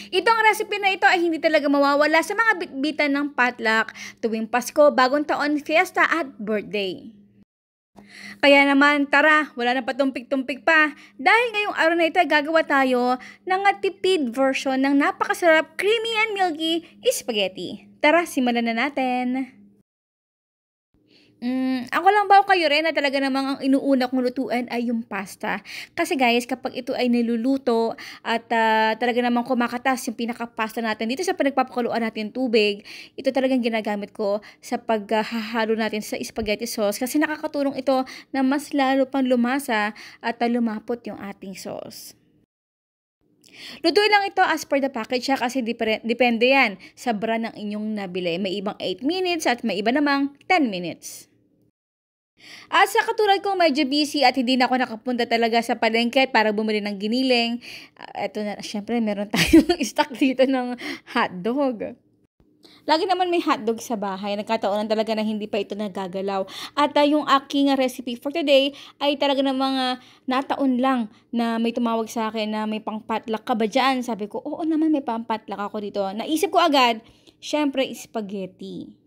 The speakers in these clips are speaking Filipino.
Itong recipe na ito ay hindi talaga mawawala sa mga bitbitan ng potluck tuwing Pasko, Bagong Taon, Fiesta at birthday. Kaya naman, tara, wala na patumpik-tumpik pa. Dahil ngayong araw na ito ay gagawa tayo ng tipid version ng napakasarap, creamy and milky spaghetti. Tara, simulan na natin. Ako lang ba o kayo rin na talaga namang ang inuuna kong lutuin ay yung pasta? Kasi guys, kapag ito ay niluluto at talaga namang kumakatas yung pinaka-pasta natin dito sa pinagpapakuluan natin tubig, ito talagang ginagamit ko sa paghahalo natin sa spaghetti sauce kasi nakakatulong ito na mas lalo pang lumasa at lumapot yung ating sauce. Lutuin lang ito as per the package siya kasi depende yan sa brand ng inyong nabili. May ibang 8 minutes at may iba namang 10 minutes. At sa katulad kong medyo busy at hindi na ako nakapunta talaga sa palengke para bumili ng giniling, eto na, syempre meron tayong stock dito ng hotdog. Lagi naman may hotdog sa bahay. Nagkataon talaga na hindi pa ito nagagalaw. At yung aking recipe for today ay talaga ng mga nataon lang na may tumawag sa akin na may pang-potluck ka ba dyan? Sabi ko, oo naman may pang-potluck ako dito. Naisip ko agad, syempre spaghetti.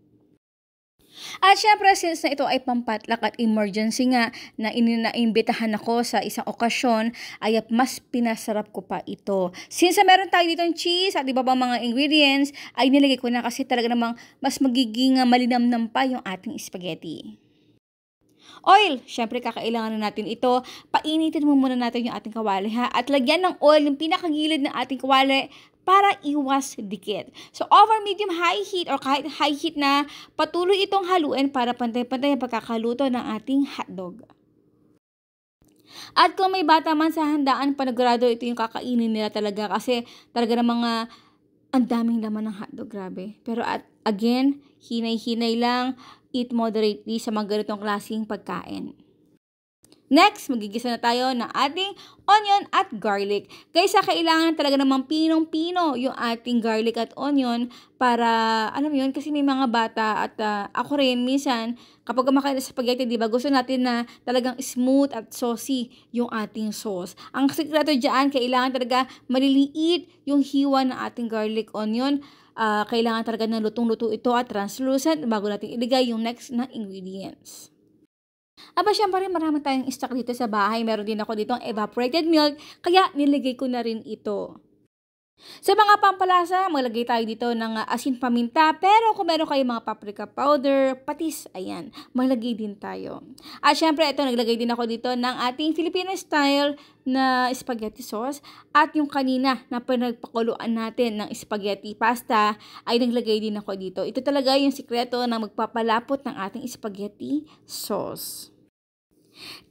At syempre, since na ito ay pampatlock at emergency nga na inaimbitahan ako sa isang okasyon, ay mas pinasarap ko pa ito. Since meron tayo dito ng cheese at iba pang mga ingredients, ay nilagay ko na kasi talaga namang mas magiging malinamnam pa yung ating spaghetti. Oil, syempre kakailangan na natin ito. Painitin mo muna natin yung ating kawali ha. At lagyan ng oil yung pinakagilid ng ating kawali para iwas dikit. So, over medium high heat or kahit high heat na, patuloy itong haluin para pantay-pantay ang pagkakaluto ng ating hotdog. At kung may bata man sa handaan, panigurado ito yung kakainin nila talaga kasi talaga ng mga ang daming laman ng hotdog, grabe. Pero again, hinay-hinay lang, eat moderately sa mga ganitong klaseng pagkain. Next, magigisa na tayo ng ating onion at garlic. Guys, kailangan talaga namang pinong-pino yung ating garlic at onion para, alam mo yun, kasi may mga bata at ako rin, minsan, kapag kumakain sa spaghetti, diba, gusto natin na talagang smooth at saucy yung ating sauce. Ang sikreto dyan, kailangan talaga maliliit yung hiwa ng ating garlic onion. Kailangan talaga na lutong-luto ito at translucent bago natin iligay yung next na ingredients. Aba, syempre marami tayong stock dito sa bahay. Meron din ako ditong evaporated milk, kaya niligay ko na rin ito. Sa mga pampalasa, maglagay tayo dito ng asin paminta, pero kung meron kayong mga paprika powder, patis, ayan, maglagay din tayo. At syempre, ito, naglagay din ako dito ng ating Filipino style na spaghetti sauce. At yung kanina na pinagpakuluan natin ng spaghetti pasta, ay naglagay din ako dito. Ito talaga yung sikreto na magpapalapot ng ating spaghetti sauce.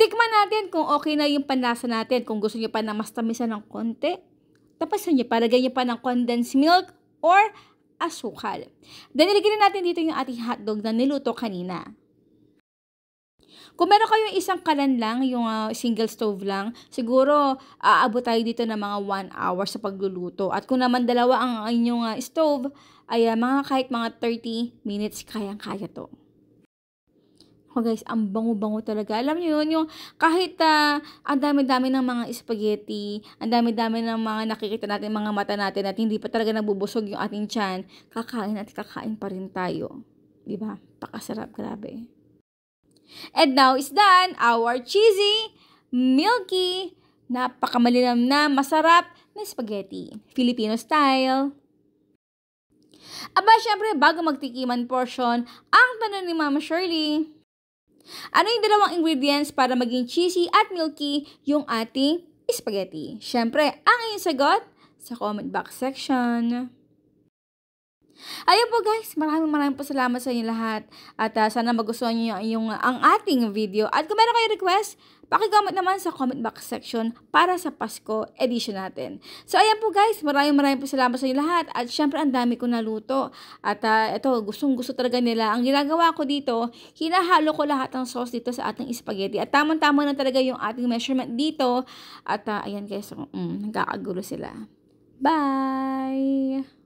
Tikman natin kung okay na yung panlasa natin. Kung gusto nyo pa na mas tamisan ng konti, tapasan nyo, palagay nyo pa ng condensed milk or asukal. Then, ilagay natin dito yung ating hotdog na niluto kanina. Kung meron kayong isang kalan lang, yung single stove lang, siguro aabot tayo dito ng mga 1 hour sa pagluluto. At kung naman dalawa ang inyong stove, ay kahit mga 30 minutes, kayang-kaya to. Oh guys, ang bango-bango talaga. Alam niyo yun, yung kahit ang dami-dami ng mga spaghetti, ang dami-dami ng mga nakikita natin, mga mata natin at hindi pa talaga nabubusog yung ating tiyan, kakain at kakain pa rin tayo. Diba? Pakasarap, grabe. And now is done, our cheesy, milky, napakamalinam na, masarap na spaghetti. Filipino style. Aba, syempre, bago magtikiman portion, ang tanong ni Mama Shirley, ano yung dalawang ingredients para maging cheesy at milky yung ating spaghetti? Syempre, ang iyong sagot sa comment box section. Ayun po guys, maraming po salamat sa inyo lahat. At sana magustuhan nyo ang ating video. At kung meron kayong request, pakicomment naman sa comment box section para sa Pasko edition natin. So ayan po guys, maraming po salamat sa inyo lahat. At syempre ang dami ko naluto. At ito, gustong-gusto talaga nila. Ang ginagawa ko dito, hinahalo ko lahat ng sauce dito sa ating spaghetti. At tamang-tama na talaga yung ating measurement dito. At ayan guys, nagkakagulo sila. Bye!